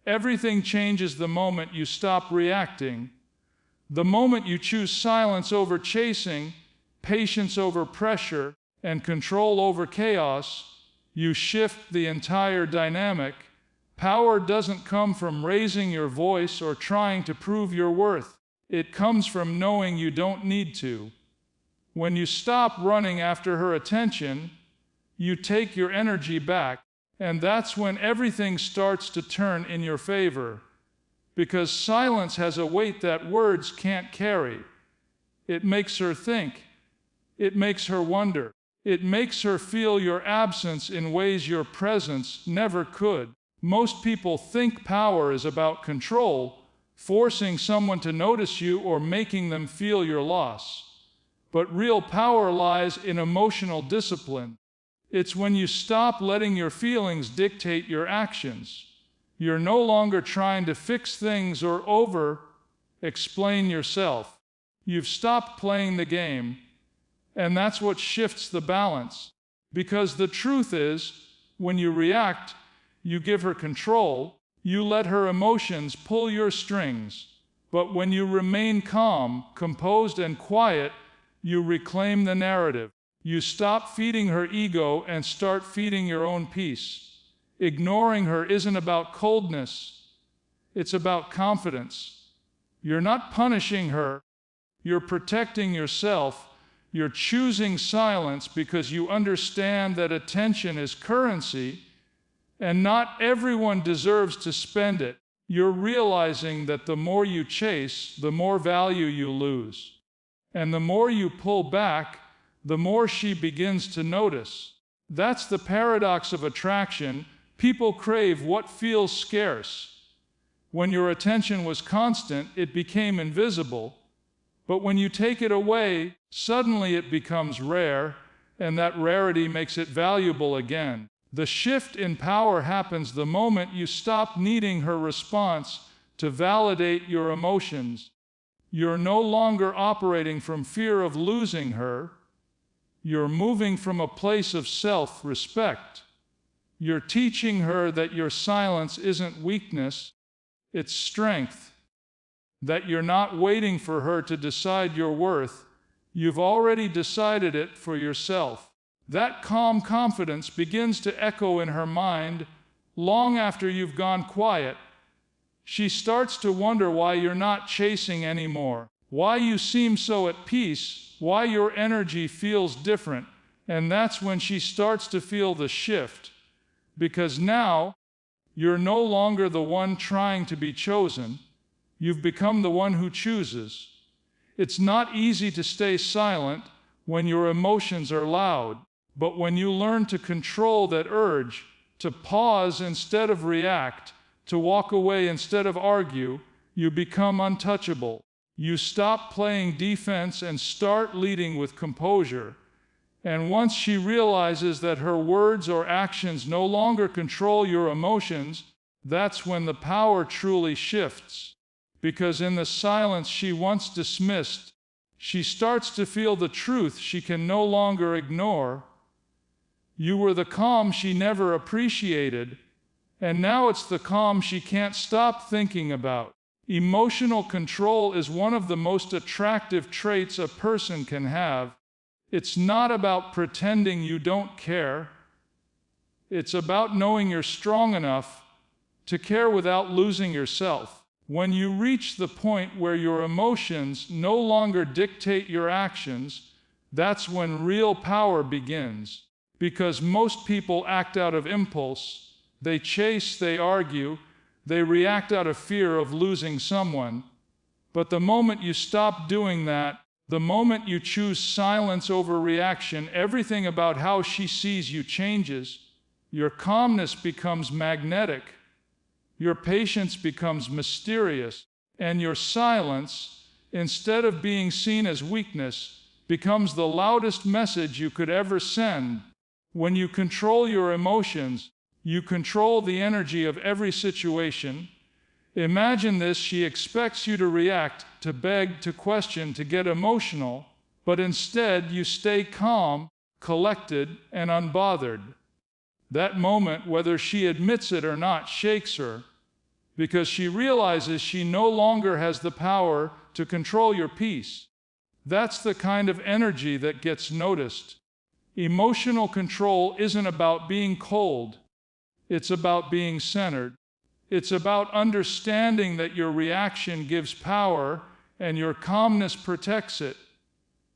Everything changes the moment you stop reacting. The moment you choose silence over chasing, patience over pressure, and control over chaos, you shift the entire dynamic. Power doesn't come from raising your voice or trying to prove your worth. It comes from knowing you don't need to. When you stop running after her attention, you take your energy back, and that's when everything starts to turn in your favor. Because silence has a weight that words can't carry. It makes her think. It makes her wonder. It makes her feel your absence in ways your presence never could. Most people think power is about control, forcing someone to notice you or making them feel your loss. But real power lies in emotional discipline. It's when you stop letting your feelings dictate your actions. You're no longer trying to fix things or over-explain yourself. You've stopped playing the game, and that's what shifts the balance. Because the truth is, when you react, you give her control, you let her emotions pull your strings. But when you remain calm, composed, and quiet, you reclaim the narrative. You stop feeding her ego and start feeding your own peace. Ignoring her isn't about coldness, it's about confidence. You're not punishing her, you're protecting yourself. You're choosing silence because you understand that attention is currency, and not everyone deserves to spend it. You're realizing that the more you chase, the more value you lose. And the more you pull back, the more she begins to notice. That's the paradox of attraction. People crave what feels scarce. When your attention was constant, it became invisible. But when you take it away, suddenly it becomes rare, and that rarity makes it valuable again. The shift in power happens the moment you stop needing her response to validate your emotions. You're no longer operating from fear of losing her. You're moving from a place of self-respect. You're teaching her that your silence isn't weakness, it's strength. That you're not waiting for her to decide your worth. You've already decided it for yourself. That calm confidence begins to echo in her mind long after you've gone quiet. She starts to wonder why you're not chasing anymore, why you seem so at peace, why your energy feels different. And that's when she starts to feel the shift. Because now, you're no longer the one trying to be chosen. You've become the one who chooses. It's not easy to stay silent when your emotions are loud, but when you learn to control that urge, to pause instead of react, to walk away instead of argue, you become untouchable. You stop playing defense and start leading with composure. And once she realizes that her words or actions no longer control your emotions, that's when the power truly shifts. Because in the silence she once dismissed, she starts to feel the truth she can no longer ignore. You were the calm she never appreciated, and now it's the calm she can't stop thinking about. Emotional control is one of the most attractive traits a person can have. It's not about pretending you don't care. It's about knowing you're strong enough to care without losing yourself. When you reach the point where your emotions no longer dictate your actions, that's when real power begins. Because most people act out of impulse. They chase, they argue, they react out of fear of losing someone. But the moment you stop doing that, the moment you choose silence over reaction, everything about how she sees you changes. Your calmness becomes magnetic. Your patience becomes mysterious, and your silence, instead of being seen as weakness, becomes the loudest message you could ever send. When you control your emotions, you control the energy of every situation. Imagine this: she expects you to react, to beg, to question, to get emotional, but instead you stay calm, collected, and unbothered. That moment, whether she admits it or not, shakes her. because she realizes she no longer has the power to control your peace. That's the kind of energy that gets noticed. Emotional control isn't about being cold. It's about being centered. It's about understanding that your reaction gives power and your calmness protects it.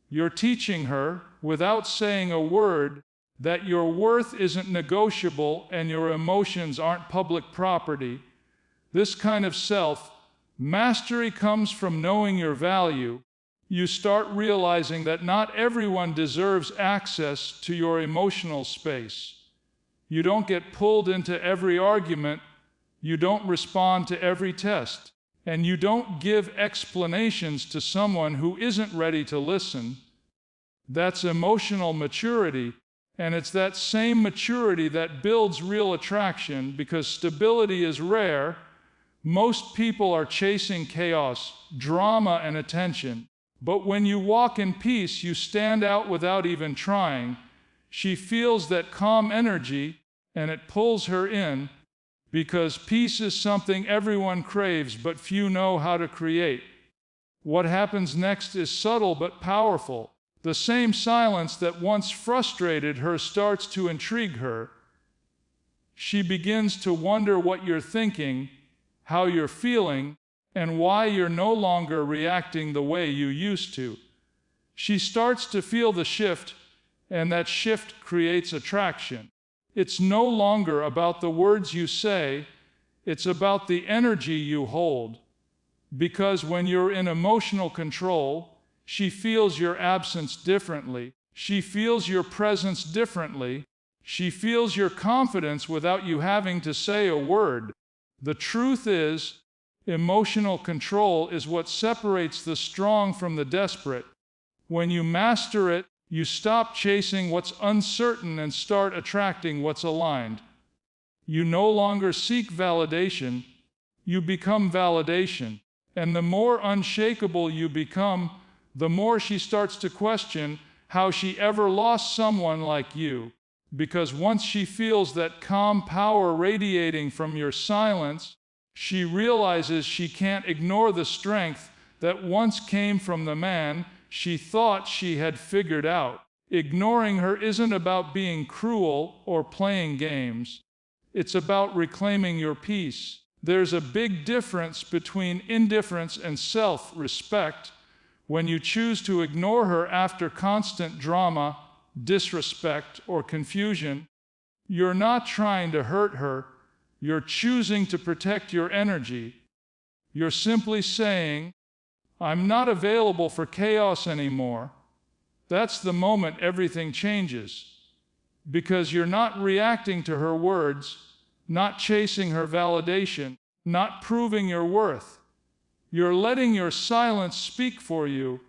You're teaching her, without saying a word, that your worth isn't negotiable and your emotions aren't public property. This kind of self-mastery comes from knowing your value. You start realizing that not everyone deserves access to your emotional space. You don't get pulled into every argument. You don't respond to every test. And you don't give explanations to someone who isn't ready to listen. That's emotional maturity. And it's that same maturity that builds real attraction, because stability is rare. Most people are chasing chaos, drama, and attention. But when you walk in peace, you stand out without even trying. She feels that calm energy, and it pulls her in, because peace is something everyone craves but few know how to create. What happens next is subtle but powerful. The same silence that once frustrated her starts to intrigue her. She begins to wonder what you're thinking, how you're feeling, and why you're no longer reacting the way you used to. She starts to feel the shift, and that shift creates attraction. It's no longer about the words you say, it's about the energy you hold. Because when you're in emotional control, she feels your absence differently. She feels your presence differently. She feels your confidence without you having to say a word. The truth is, emotional control is what separates the strong from the desperate. When you master it, you stop chasing what's uncertain and start attracting what's aligned. You no longer seek validation, you become validation. And the more unshakable you become, the more she starts to question how she ever lost someone like you. Because once she feels that calm power radiating from your silence, she realizes she can't ignore the strength that once came from the man she thought she had figured out. Ignoring her isn't about being cruel or playing games. It's about reclaiming your peace. There's a big difference between indifference and self-respect. When you choose to ignore her after constant drama, disrespect, or confusion, you're not trying to hurt her. You're choosing to protect your energy. You're simply saying, "I'm not available for chaos anymore." That's the moment everything changes. Because you're not reacting to her words, not chasing her validation, not proving your worth. You're letting your silence speak for you,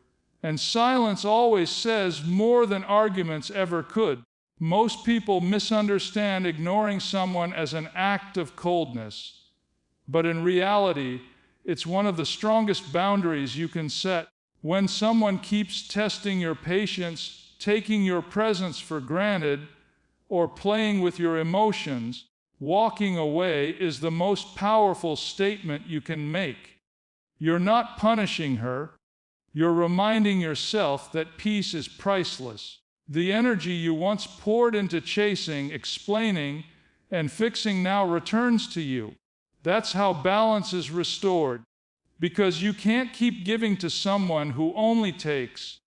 and silence always says more than arguments ever could. Most people misunderstand ignoring someone as an act of coldness, but in reality, it's one of the strongest boundaries you can set. When someone keeps testing your patience, taking your presence for granted, or playing with your emotions, walking away is the most powerful statement you can make. You're not punishing her. You're reminding yourself that peace is priceless. The energy you once poured into chasing, explaining, and fixing now returns to you. That's how balance is restored. Because you can't keep giving to someone who only takes.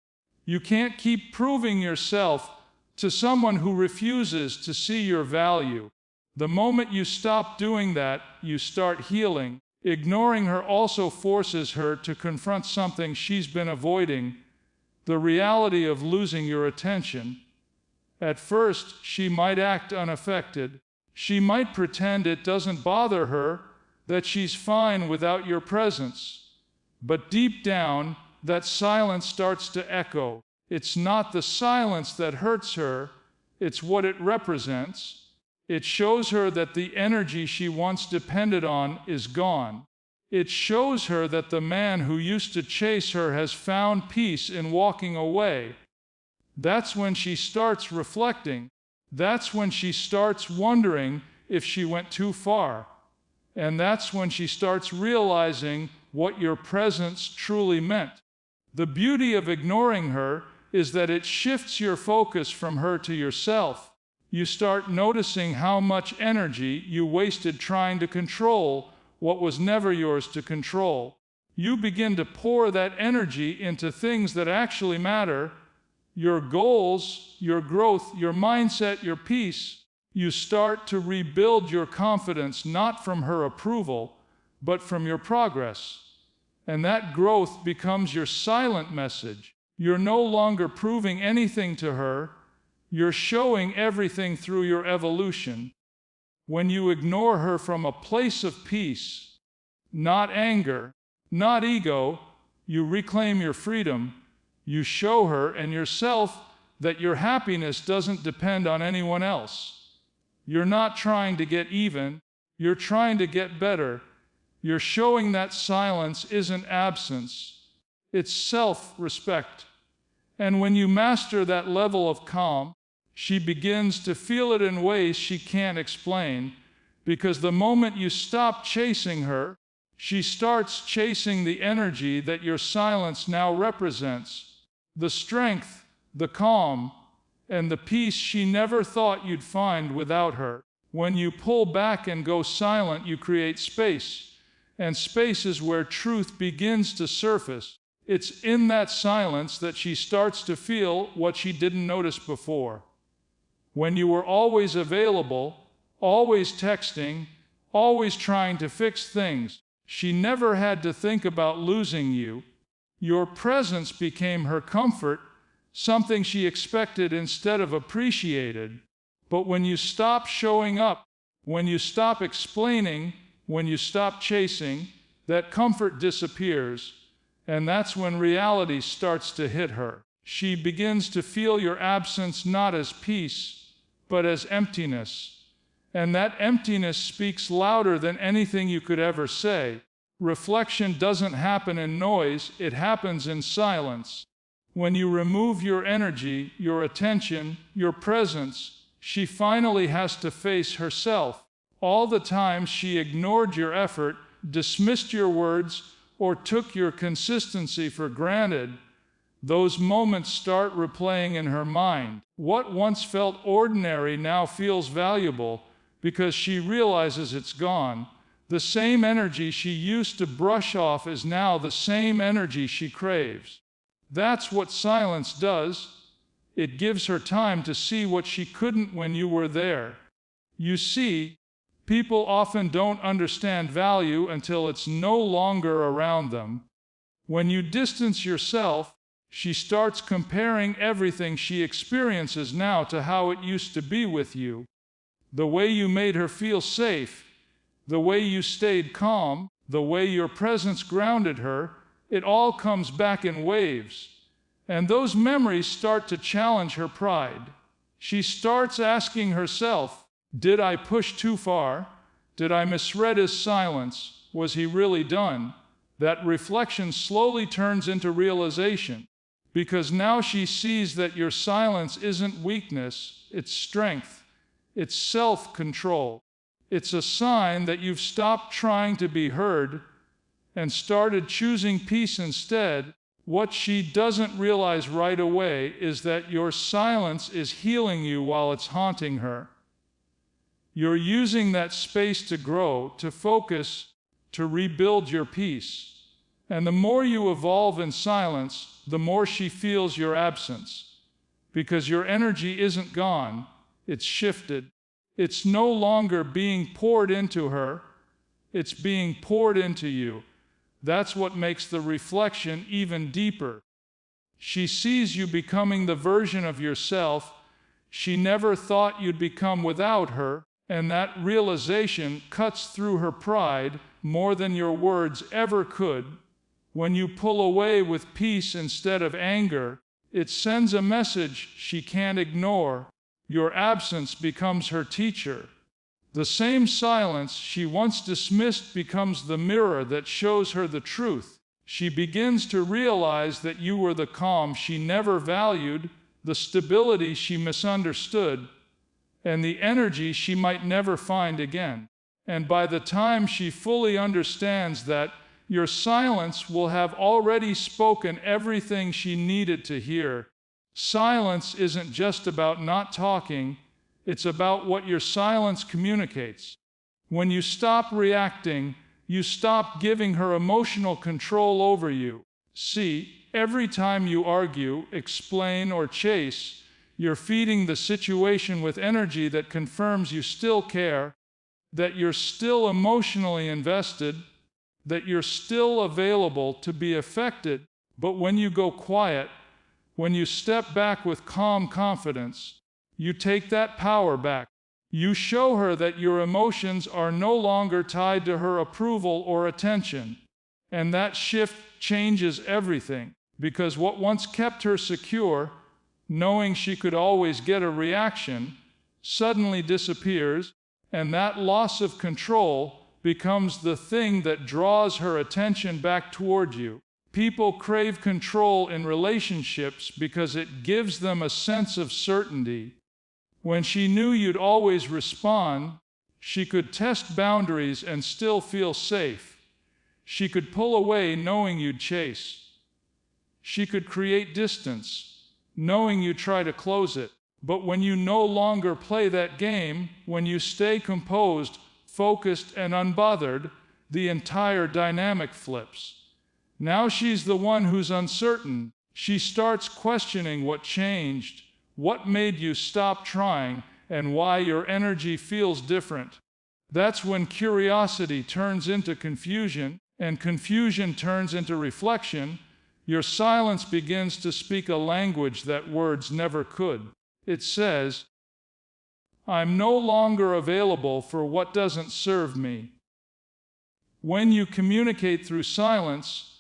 You can't keep proving yourself to someone who refuses to see your value. The moment you stop doing that, you start healing. Ignoring her also forces her to confront something she's been avoiding, the reality of losing your attention. At first, she might act unaffected. She might pretend it doesn't bother her, that she's fine without your presence. But deep down, that silence starts to echo. It's not the silence that hurts her, it's what it represents. It shows her that the energy she once depended on is gone. It shows her that the man who used to chase her has found peace in walking away. That's when she starts reflecting. That's when she starts wondering if she went too far. And that's when she starts realizing what your presence truly meant. The beauty of ignoring her is that it shifts your focus from her to yourself. You start noticing how much energy you wasted trying to control what was never yours to control. You begin to pour that energy into things that actually matter: your goals, your growth, your mindset, your peace. You start to rebuild your confidence not from her approval, but from your progress. And that growth becomes your silent message. You're no longer proving anything to her. You're showing everything through your evolution. When you ignore her from a place of peace, not anger, not ego, you reclaim your freedom. You show her and yourself that your happiness doesn't depend on anyone else. You're not trying to get even. You're trying to get better. You're showing that silence isn't absence. It's self-respect. And when you master that level of calm, she begins to feel it in ways she can't explain, because the moment you stop chasing her, she starts chasing the energy that your silence now represents. The strength, the calm, and the peace she never thought you'd find without her. When you pull back and go silent, you create space. And space is where truth begins to surface. It's in that silence that she starts to feel what she didn't notice before. When you were always available, always texting, always trying to fix things, she never had to think about losing you. Your presence became her comfort, something she expected instead of appreciated. But when you stop showing up, when you stop explaining, when you stop chasing, that comfort disappears, and that's when reality starts to hit her. She begins to feel your absence not as peace, but as emptiness. And that emptiness speaks louder than anything you could ever say. Reflection doesn't happen in noise, it happens in silence. When you remove your energy, your attention, your presence, she finally has to face herself. All the time she ignored your effort, dismissed your words, or took your consistency for granted, those moments start replaying in her mind. What once felt ordinary now feels valuable because she realizes it's gone. The same energy she used to brush off is now the same energy she craves. That's what silence does. It gives her time to see what she couldn't when you were there. You see, people often don't understand value until it's no longer around them. When you distance yourself, she starts comparing everything she experiences now to how it used to be with you. The way you made her feel safe, the way you stayed calm, the way your presence grounded her, it all comes back in waves. And those memories start to challenge her pride. She starts asking herself, did I push too far? Did I misread his silence? Was he really done? That reflection slowly turns into realization, because now she sees that your silence isn't weakness, it's strength, it's self-control. It's a sign that you've stopped trying to be heard and started choosing peace instead. What she doesn't realize right away is that your silence is healing you while it's haunting her. You're using that space to grow, to focus, to rebuild your peace. And the more you evolve in silence, the more she feels your absence. Because your energy isn't gone, it's shifted. It's no longer being poured into her, it's being poured into you. That's what makes the reflection even deeper. She sees you becoming the version of yourself she never thought you'd become without her, and that realization cuts through her pride more than your words ever could. When you pull away with peace instead of anger, it sends a message she can't ignore. Your absence becomes her teacher. The same silence she once dismissed becomes the mirror that shows her the truth. She begins to realize that you were the calm she never valued, the stability she misunderstood, and the energy she might never find again. And by the time she fully understands that, your silence will have already spoken everything she needed to hear. Silence isn't just about not talking, it's about what your silence communicates. When you stop reacting, you stop giving her emotional control over you. See, every time you argue, explain, or chase, you're feeding the situation with energy that confirms you still care, that you're still emotionally invested, that you're still available to be affected. But when you go quiet, when you step back with calm confidence, you take that power back. You show her that your emotions are no longer tied to her approval or attention. And that shift changes everything, because what once kept her secure, knowing she could always get a reaction, suddenly disappears, and that loss of control becomes the thing that draws her attention back toward you. People crave control in relationships because it gives them a sense of certainty. When she knew you'd always respond, she could test boundaries and still feel safe. She could pull away knowing you'd chase. She could create distance, knowing you'd try to close it. But when you no longer play that game, when you stay composed, focused, and unbothered, the entire dynamic flips. Now she's the one who's uncertain. She starts questioning what changed, what made you stop trying, and why your energy feels different. That's when curiosity turns into confusion, and confusion turns into reflection. Your silence begins to speak a language that words never could. It says, "I'm no longer available for what doesn't serve me." When you communicate through silence,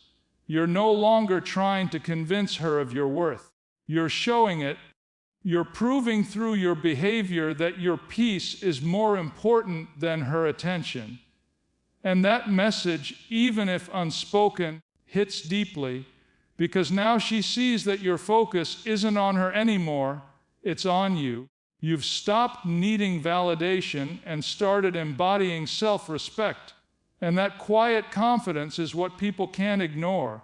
you're no longer trying to convince her of your worth. You're showing it. You're proving through your behavior that your peace is more important than her attention. And that message, even if unspoken, hits deeply, because now she sees that your focus isn't on her anymore, it's on you. You've stopped needing validation and started embodying self-respect. And that quiet confidence is what people can't ignore.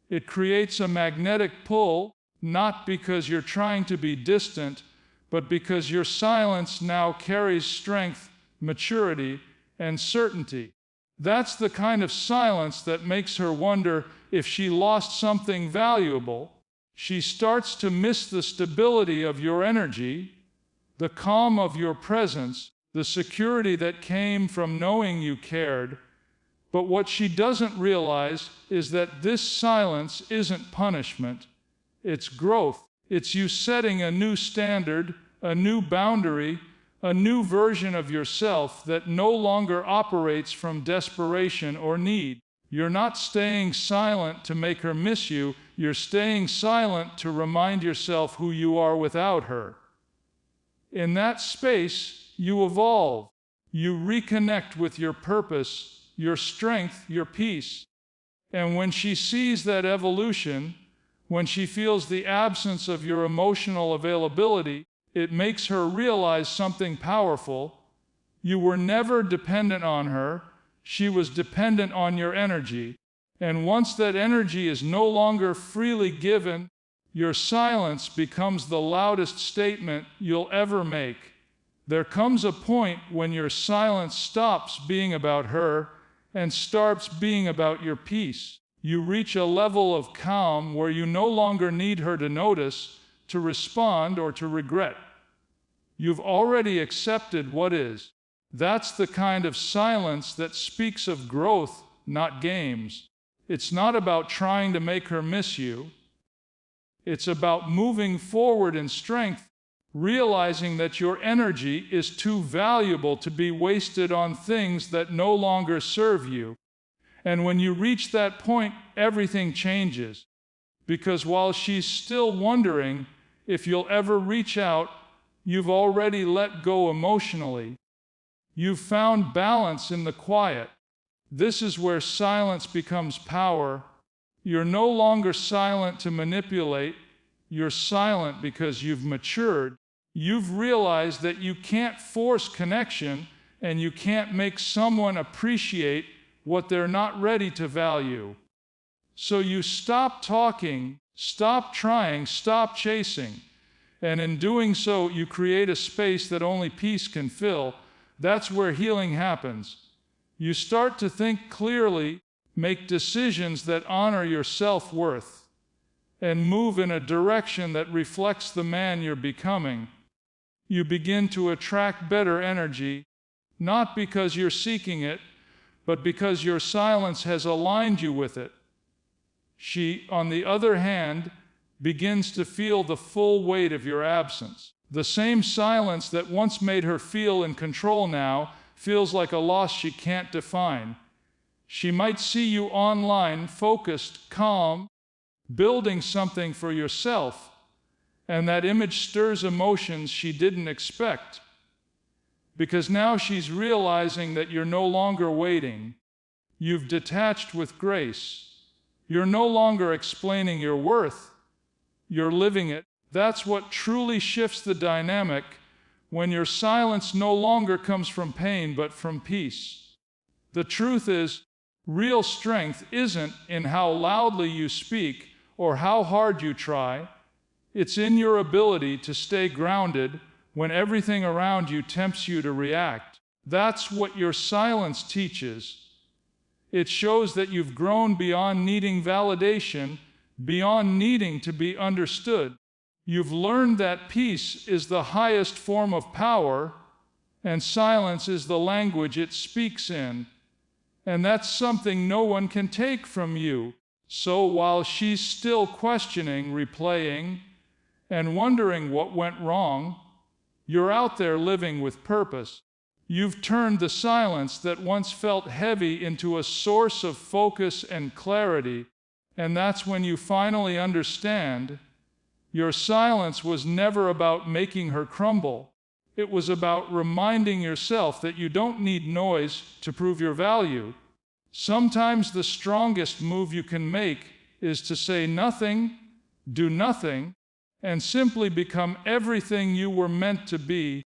It creates a magnetic pull, not because you're trying to be distant, but because your silence now carries strength, maturity, and certainty. That's the kind of silence that makes her wonder if she lost something valuable. She starts to miss the stability of your energy, the calm of your presence, the security that came from knowing you cared. But what she doesn't realize is that this silence isn't punishment. It's growth. It's you setting a new standard, a new boundary, a new version of yourself that no longer operates from desperation or need. You're not staying silent to make her miss you. You're staying silent to remind yourself who you are without her. In that space, you evolve. You reconnect with your purpose, your strength, your peace. And when she sees that evolution, when she feels the absence of your emotional availability, it makes her realize something powerful. You were never dependent on her. She was dependent on your energy. And once that energy is no longer freely given, your silence becomes the loudest statement you'll ever make. There comes a point when your silence stops being about her and starts being about your peace. You reach a level of calm where you no longer need her to notice, to respond, or to regret. You've already accepted what is. That's the kind of silence that speaks of growth, not games. It's not about trying to make her miss you. It's about moving forward in strength, realizing that your energy is too valuable to be wasted on things that no longer serve you. And when you reach that point, everything changes. Because while she's still wondering if you'll ever reach out, you've already let go emotionally. You've found balance in the quiet. This is where silence becomes power. You're no longer silent to manipulate. You're silent because you've matured. You've realized that you can't force connection, and you can't make someone appreciate what they're not ready to value. So you stop talking, stop trying, stop chasing, and in doing so, you create a space that only peace can fill. That's where healing happens. You start to think clearly, make decisions that honor your self-worth, and move in a direction that reflects the man you're becoming. You begin to attract better energy, not because you're seeking it, but because your silence has aligned you with it. She, on the other hand, begins to feel the full weight of your absence. The same silence that once made her feel in control now feels like a loss she can't define. She might see you online, focused, calm, building something for yourself, and that image stirs emotions she didn't expect. Because now she's realizing that you're no longer waiting. You've detached with grace. You're no longer explaining your worth. You're living it. That's what truly shifts the dynamic, when your silence no longer comes from pain but from peace. The truth is, real strength isn't in how loudly you speak or how hard you try. It's in your ability to stay grounded when everything around you tempts you to react. That's what your silence teaches. It shows that you've grown beyond needing validation, beyond needing to be understood. You've learned that peace is the highest form of power, and silence is the language it speaks in. And that's something no one can take from you. So while she's still questioning, replaying, and wondering what went wrong, you're out there living with purpose. You've turned the silence that once felt heavy into a source of focus and clarity, and that's when you finally understand your silence was never about making her crumble. It was about reminding yourself that you don't need noise to prove your value. Sometimes the strongest move you can make is to say nothing, do nothing, and simply become everything you were meant to be